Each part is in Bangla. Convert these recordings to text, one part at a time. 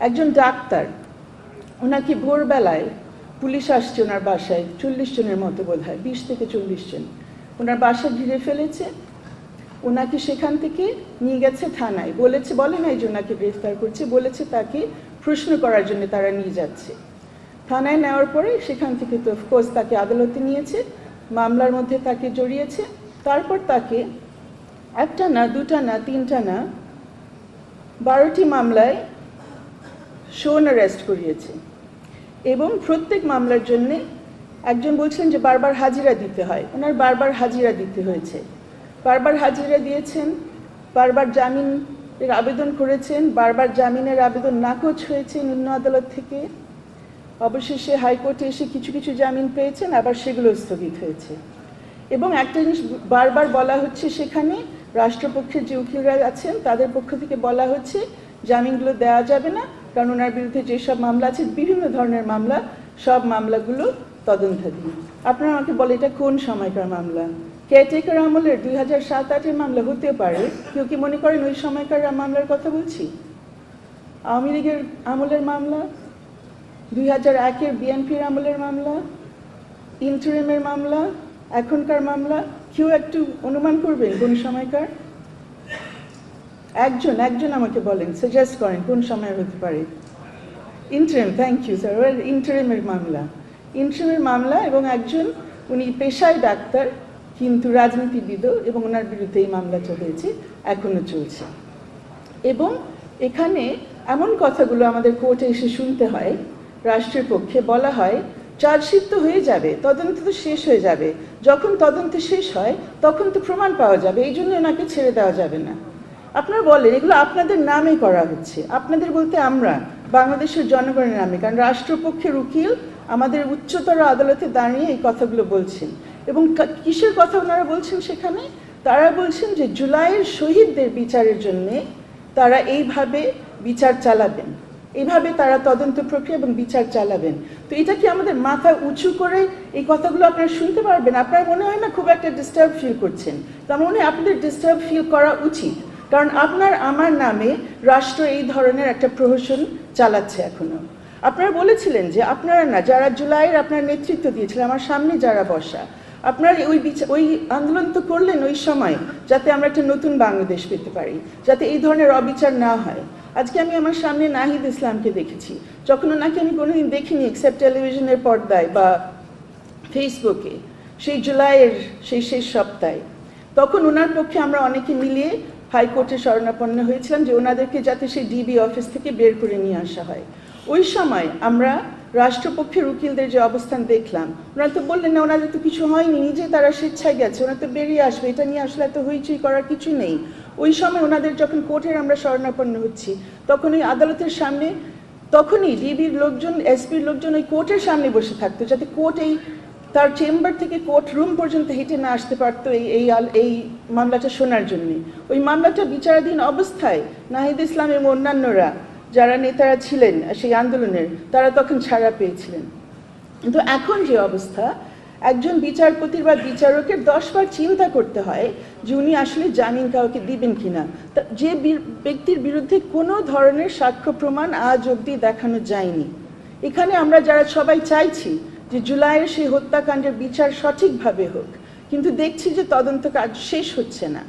একজন ডাক্তার, ওনাকে ভোরবেলায় পুলিশ আসছে ওনার বাসায়, 40 জনের মতো বোধ হয়, 20 থেকে 40 জন ওনার বাসা ঘিরে ফেলেছে। ওনাকে সেখান থেকে নিয়ে গেছে থানায়, বলে নাই যে ওনাকে গ্রেফতার করছে, বলেছে তাকে প্রশ্ন করার জন্য তারা নিয়ে যাচ্ছে। থানায় নেওয়ার পরে সেখান থেকে তো অফকোর্স তাকে আদালতে নিয়েছে, মামলার মধ্যে তাকে জড়িয়েছে। তারপর তাকে একটা না, দুটা না, তিনটা না, 12টি মামলায় শোন অ্যারেস্ট করিয়েছে। এবং প্রত্যেক মামলার জন্যে একজন বলছিলেন যে বারবার হাজিরা দিতে হয়, ওনার বারবার হাজিরা দিতে হয়েছে, বারবার হাজিরা দিয়েছেন, বারবার জামিনের আবেদন করেছেন, বারবার জামিনের আবেদন নাকচ হয়েছে নিম্ন আদালত থেকে। অবশেষে হাইকোর্টে এসে কিছু কিছু জামিন পেয়েছেন, আবার সেগুলো স্থগিত হয়েছে। এবং একটা জিনিস বারবার বলা হচ্ছে, সেখানে রাষ্ট্রপক্ষের যে উকিলরা আছেন তাদের পক্ষ থেকে বলা হচ্ছে জামিনগুলো দেওয়া যাবে না, কারণ ওনার বিরুদ্ধে যেসব মামলা আছে, বিভিন্ন ধরনের মামলা, সব মামলাগুলো তদন্তাধীন। আপনারা আমাকে বলে এটা কোন সময়কার মামলা? কেয়ারটেকার আমলের 2007-08-এর মামলা হতে পারে। কেউ কি মনে করেন ওই সময়কার মামলার কথা বলছি? আওয়ামী লীগের আমলের মামলা, 2001-এর বিএনপির আমলের মামলা, ইন্টারিমের মামলা, এখনকার মামলা, কেউ একটু অনুমান করবেন কোন সময়কার? একজন আমাকে বলেন, সাজেস্ট করেন কোন সময় হতে পারে। ইন্টারিম, থ্যাংক ইউ স্যার, ইন্টারিমের মামলা। এবং একজন, উনি পেশায় ডাক্তার কিন্তু রাজনীতিবিদও, এবং ওনার বিরুদ্ধে এই মামলাটা হয়েছে, এখনো চলছে। এবং এখানে এমন কথাগুলো আমাদের কোর্টে এসে শুনতে হয়, রাষ্ট্রের পক্ষে বলা হয় চার্জশিট তো হয়ে যাবে, তদন্ত তো শেষ হয়ে যাবে, যখন তদন্ত শেষ হয় তখন তো প্রমাণ পাওয়া যাবে, এই জন্য ওনাকে ছেড়ে দেওয়া যাবে না। আপনারা বলেন এগুলো আপনাদের নামে করা হচ্ছে, আপনাদের বলতে আমরা বাংলাদেশের জনগণের নামে, কারণ রাষ্ট্রপক্ষের উকিল আমাদের উচ্চতর আদালতে দাঁড়িয়ে এই কথাগুলো বলছেন। এবং কিসের কথা ওনারা বলছেন সেখানে? তারা বলছেন যে জুলাইয়ের শহীদদের বিচারের জন্যে তারা এইভাবে বিচার চালাবেন, এইভাবে তারা তদন্ত প্রক্রিয়া এবং বিচার চালাবেন। তো এটা কি আমাদের মাথা উঁচু করে এই কথাগুলো আপনারা শুনতে পারবেন? আপনার মনে হয় না খুব একটা ডিস্টার্ব ফিল করছেন? তার মনে হয় আপনাদের ডিস্টার্ব ফিল করা উচিত, কারণ আপনার আমার নামে রাষ্ট্র এই ধরনের একটা প্রহসন চালাচ্ছে এখনো। আপনারা বলেছিলেন যে আপনারা না, যারা জুলাইয়ের আপনার নেতৃত্ব দিয়েছিলেন, আমার সামনে যারা বসা, আপনারা ওই আন্দোলন তো করলেন ওই সময়, যাতে আমরা একটা নতুন বাংলাদেশ পেতে পারি, যাতে এই ধরনের অবিচার না হয়। আজকে আমি আমার সামনে নাহিদ ইসলামকে দেখেছি, যখন ওনাকে আমি কোনোদিন দেখিনি এক্সেপ্ট টেলিভিশনের পর্দায় বা ফেসবুকে, সেই জুলাইয়ের সেই শেষ সপ্তাহে, তখন ওনার পক্ষে আমরা অনেকে মিলিয়ে হাইকোর্টে শরণাপন্ন হয়েছিলাম যে ওনাদেরকে যাতে সেই ডিবি অফিস থেকে বের করে নিয়ে আসা হয়। ওই সময় আমরা রাষ্ট্রপক্ষের উকিলদের যে অবস্থান দেখলাম, ওনারা তো বললেন না ওনাদের তো কিছু হয়নি, নিজে তারা স্বেচ্ছায় গেছে, ওনারা তো বেরিয়ে আসবে, এটা নিয়ে আসলে এত হইচই করার কিছু নেই। ওই সময় ওনাদের যখন কোর্টের আমরা শরণাপন্ন হচ্ছি, তখন ওই আদালতের সামনে, তখনই ডিবির লোকজন, এসপির লোকজন ওই কোর্টের সামনে বসে থাকতো, যাতে কোর্ট তার চেম্বার থেকে কোর্ট রুম পর্যন্ত হেঁটে না আসতে পারতো এই মামলাটা শোনার জন্য। ওই মামলাটা বিচারাধীন অবস্থায় নাহিদ ইসলাম এবং অন্যান্যরা যারা নেতারা ছিলেন সেই আন্দোলনের, তারা তখন ছাড়া পেয়েছিলেন। কিন্তু এখন যে অবস্থা, একজন বিচারপতির বা বিচারকের 10 বার চিন্তা করতে হয় যে উনি আসলে জামিন কাউকে দিবেন কিনা, যে ব্যক্তির বিরুদ্ধে কোনো ধরনের সাক্ষ্য প্রমাণ আজ অবধি দেখানো যায়নি। এখানে আমরা যারা সবাই চাইছি যে জুলাইয়ের সেই হত্যাকাণ্ডের বিচার সঠিকভাবে হোক, কিন্তু দেখছি যে তদন্ত কাজ শেষ হচ্ছে না,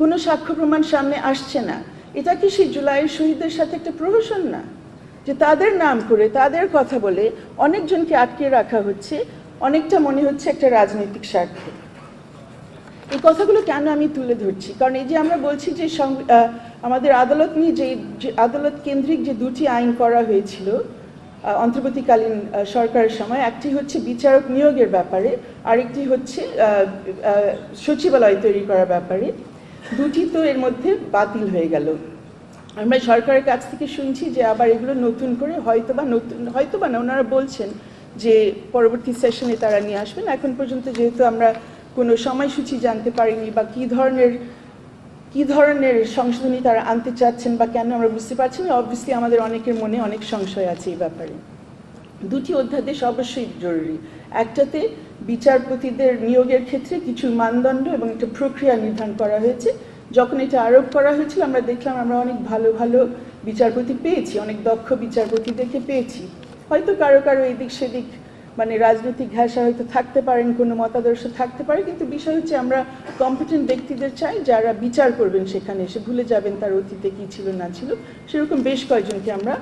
কোনো সাক্ষ্য প্রমাণ সামনে আসছে না। এটা কি সেই জুলাইয়ের শহীদদের সাথে একটা প্রহসন না, যে তাদের নাম করে তাদের কথা বলে অনেকজনকে আটকে রাখা হচ্ছে, অনেকটা মনে হচ্ছে একটা রাজনৈতিক স্বার্থে। এই কথাগুলো কেন আমি তুলে ধরছি? কারণ এই যে আমরা বলছি যে আমাদের আদালত নিয়ে যে আদালত কেন্দ্রিক যে 2টি আইন করা হয়েছিল অন্তর্বর্তীকালীন সরকারের সময়, একটি হচ্ছে বিচারক নিয়োগের ব্যাপারে, আরেকটি হচ্ছে সচিবালয় তৈরি করার ব্যাপারে, দুটি তো এর মধ্যে বাতিল হয়ে গেল। আমরা সরকারের কাছ থেকে শুনছি যে আবার এগুলো নতুন করে হয়তোবা না, ওনারা বলছেন যে পরবর্তী সেশনে তারা নিয়ে আসবেন। এখন পর্যন্ত যেহেতু আমরা কোনো সময়সূচি জানতে পারিনি বা কী ধরনের সংশোধনী তারা আনতে চাচ্ছেন বা কেন আমরা বুঝতে পারছি না, অবভিয়াসলি আমাদের অনেকের মনে অনেক সংশয় আছে এই ব্যাপারে। 2টি অধ্যাদেশ অবশ্যই জরুরি। একটাতে বিচারপতিদের নিয়োগের ক্ষেত্রে কিছু মানদণ্ড এবং একটা প্রক্রিয়া নির্ধারণ করা হয়েছে। যখন এটা আরোপ করা হয়েছিল আমরা দেখলাম আমরা অনেক ভালো ভালো বিচারপতি পেয়েছি, অনেক দক্ষ বিচারপতিদেরকে পেয়েছি। হয়তো কারো কারো এদিক সেদিক মানে রাজনৈতিক ঘেঁষা হয়তো থাকতে পারেন, কোনো মতাদর্শ থাকতে পারে, কিন্তু বিষয় হচ্ছে আমরা কম্পিটেন্ট ব্যক্তিদের চাই যারা বিচার করবেন সেখানে এসে, ভুলে যাবেন তার অতীতে কী ছিল না ছিল। সেরকম বেশ কয়েকজনকে আমরা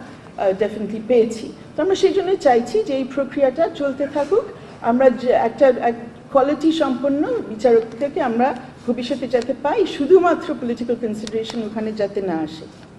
ডেফিনেটলি পেয়েছি। তো আমরা সেই জন্যই চাইছি যে এই প্রক্রিয়াটা চলতে থাকুক, আমরা যে একটা কোয়ালিটি সম্পন্ন বিচারকদেরকে আমরা ভবিষ্যতে যাতে পাই, শুধুমাত্র পলিটিক্যাল কনসিডারেশন ওখানে যাতে না আসে।